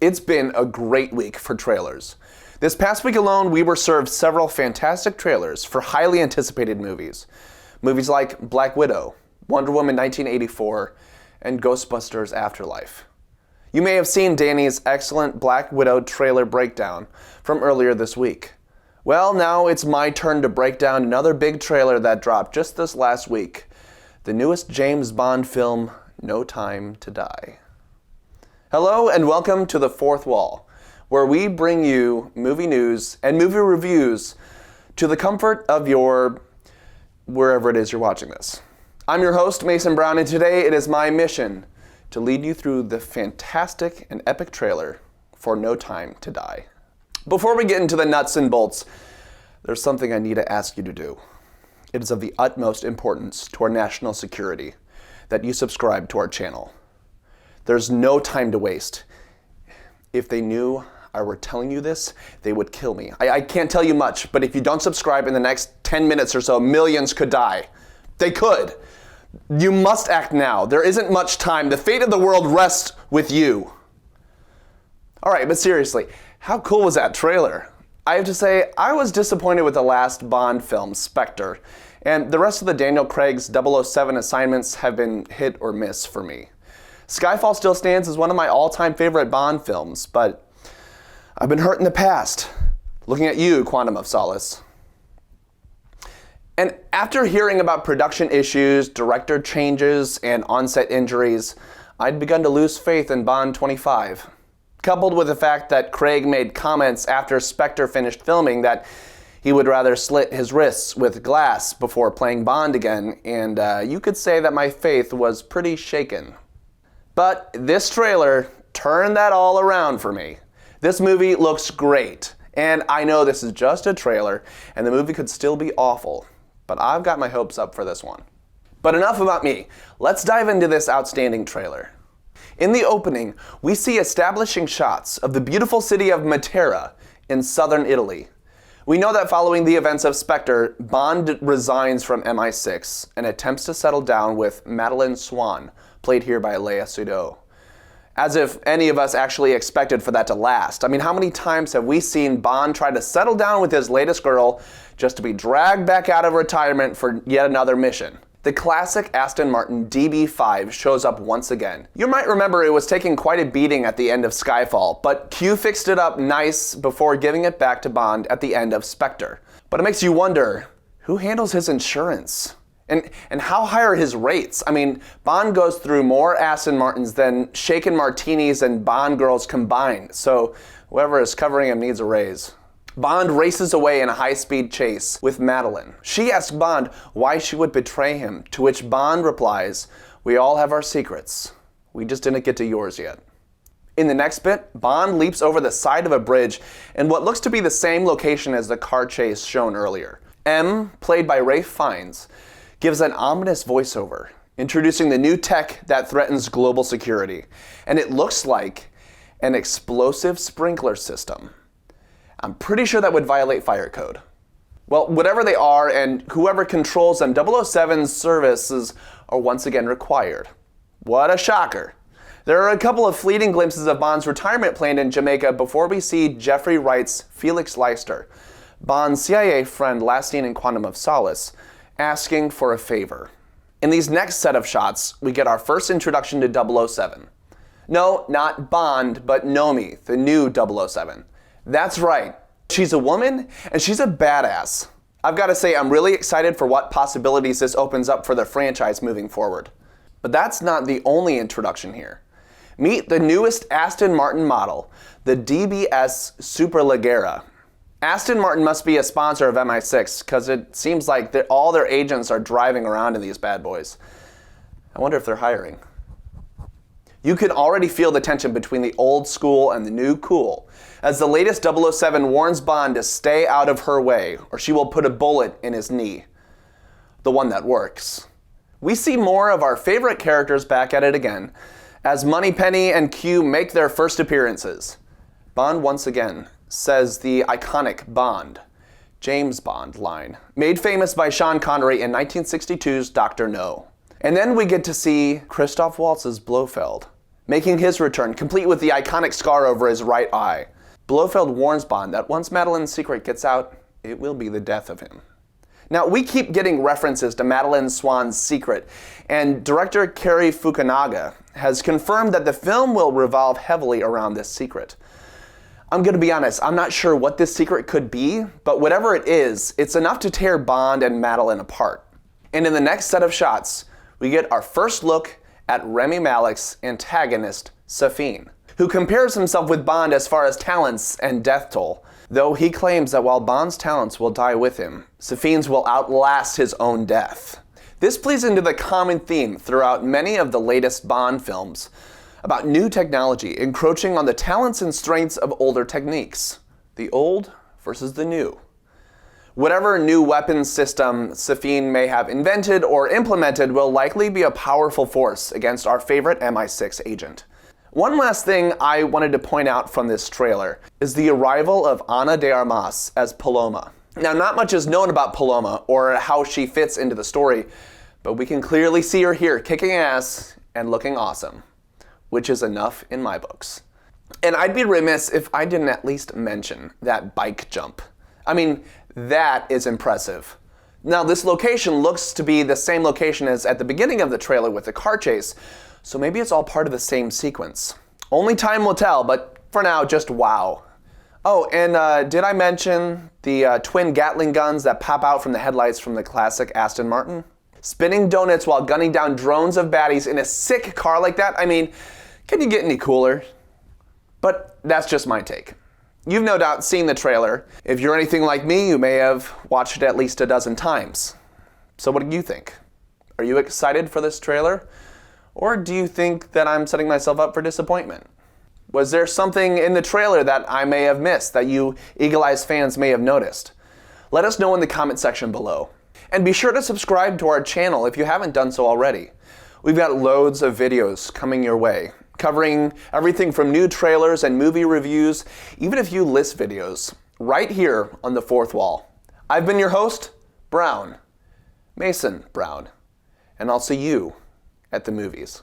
It's been a great week for trailers. This past week alone, we were served several fantastic trailers for highly anticipated movies. Movies like Black Widow, Wonder Woman 1984, and Ghostbusters Afterlife. You may have seen Danny's excellent Black Widow trailer breakdown from earlier this week. Well, now it's my turn to break down another big trailer that dropped just this last week. The newest James Bond film, No Time to Die. Hello and welcome to The Fourth Wall, where we bring you movie news and movie reviews to the comfort of your wherever it is you're watching this. I'm your host, Mason Brown, and today it is my mission to lead you through the fantastic and epic trailer for No Time to Die. Before we get into the nuts and bolts, there's something I need to ask you to do. It is of the utmost importance to our national security that you subscribe to our channel. There's no time to waste. If they knew I were telling you this, they would kill me. I can't tell you much, but if you don't subscribe in the next 10 minutes or so, millions could die. They could. You must act now. There isn't much time. The fate of the world rests with you. All right, but seriously, how cool was that trailer? I have to say, I was disappointed with the last Bond film, Spectre, and the rest of the Daniel Craig's 007 assignments have been hit or miss for me. Skyfall still stands as one of my all-time favorite Bond films, but I've been hurt in the past. Looking at you, Quantum of Solace. And after hearing about production issues, director changes, and on-set injuries, I'd begun to lose faith in Bond 25. Coupled with the fact that Craig made comments after Spectre finished filming that he would rather slit his wrists with glass before playing Bond again, and you could say that my faith was pretty shaken. But this trailer turned that all around for me. This movie looks great, and I know this is just a trailer, and the movie could still be awful, but I've got my hopes up for this one. But enough about me. Let's dive into this outstanding trailer. In the opening, we see establishing shots of the beautiful city of Matera in southern Italy. We know that following the events of Spectre, Bond resigns from MI6 and attempts to settle down with Madeleine Secret, played here by Léa Seydoux. As if any of us actually expected for that to last. I mean, how many times have we seen Bond try to settle down with his latest girl just to be dragged back out of retirement for yet another mission? The classic Aston Martin DB5 shows up once again. You might remember it was taking quite a beating at the end of Skyfall, but Q fixed it up nice before giving it back to Bond at the end of Spectre. But it makes you wonder, who handles his insurance? And how high are his rates? I mean, Bond goes through more Aston Martins than shaken martinis and Bond girls combined, so whoever is covering him needs a raise. Bond races away in a high-speed chase with Madeleine. She asks Bond why she would betray him, to which Bond replies, "We all have our secrets. We just didn't get to yours yet." In the next bit, Bond leaps over the side of a bridge in what looks to be the same location as the car chase shown earlier. M, played by Ralph Fiennes, gives an ominous voiceover, introducing the new tech that threatens global security. And it looks like an explosive sprinkler system. I'm pretty sure that would violate fire code. Well, whatever they are and whoever controls them, 007's services are once again required. What a shocker. There are a couple of fleeting glimpses of Bond's retirement plane in Jamaica before we see Jeffrey Wright's Felix Leicester, Bond's CIA friend last seen in Quantum of Solace, asking for a favor. In these next set of shots, we get our first introduction to 007. No, not Bond, but Nomi, the new 007. That's right, she's a woman and she's a badass. I've got to say, I'm really excited for what possibilities this opens up for the franchise moving forward. But that's not the only introduction here. Meet the newest Aston Martin model, the DBS Superleggera. Aston Martin must be a sponsor of MI6 because it seems like all their agents are driving around in these bad boys. I wonder if they're hiring. You can already feel the tension between the old school and the new cool, as the latest 007 warns Bond to stay out of her way or she will put a bullet in his knee. The one that works. We see more of our favorite characters back at it again, as Moneypenny and Q make their first appearances. Bond once again says the iconic Bond, James Bond line, made famous by Sean Connery in 1962's Dr. No. And then we get to see Christoph Waltz's Blofeld, making his return, complete with the iconic scar over his right eye. Blofeld warns Bond that once Madeleine's secret gets out, it will be the death of him. Now, we keep getting references to Madeleine Swan's secret, and director Cary Fukunaga has confirmed that the film will revolve heavily around this secret. I'm gonna be honest, I'm not sure what this secret could be, but whatever it is, it's enough to tear Bond and Madeleine apart. And in the next set of shots, we get our first look at Rami Malek's antagonist, Safin, who compares himself with Bond as far as talents and death toll, though he claims that while Bond's talents will die with him, Safin's will outlast his own death. This plays into the common theme throughout many of the latest Bond films about new technology encroaching on the talents and strengths of older techniques, the old versus the new. Whatever new weapons system Safin may have invented or implemented will likely be a powerful force against our favorite MI6 agent. One last thing I wanted to point out from this trailer is the arrival of Ana de Armas as Paloma. Now, not much is known about Paloma or how she fits into the story, but we can clearly see her here kicking ass and looking awesome, which is enough in my books. And I'd be remiss if I didn't at least mention that bike jump. I mean, that is impressive. Now, this location looks to be the same location as at the beginning of the trailer with the car chase, so maybe it's all part of the same sequence. Only time will tell, but for now, just wow. Oh, and did I mention the twin Gatling guns that pop out from the headlights from the classic Aston Martin? Spinning donuts while gunning down drones of baddies in a sick car like that? I mean, can you get any cooler? But that's just my take. You've no doubt seen the trailer. If you're anything like me, you may have watched it at least a dozen times. So what do you think? Are you excited for this trailer? Or do you think that I'm setting myself up for disappointment? Was there something in the trailer that I may have missed that you Eagle Eyes fans may have noticed? Let us know in the comment section below. And be sure to subscribe to our channel if you haven't done so already. We've got loads of videos coming your way, covering everything from new trailers and movie reviews, even a few list videos, right here on the fourth wall. I've been your host, Brown, Mason Brown, and I'll see you at the movies.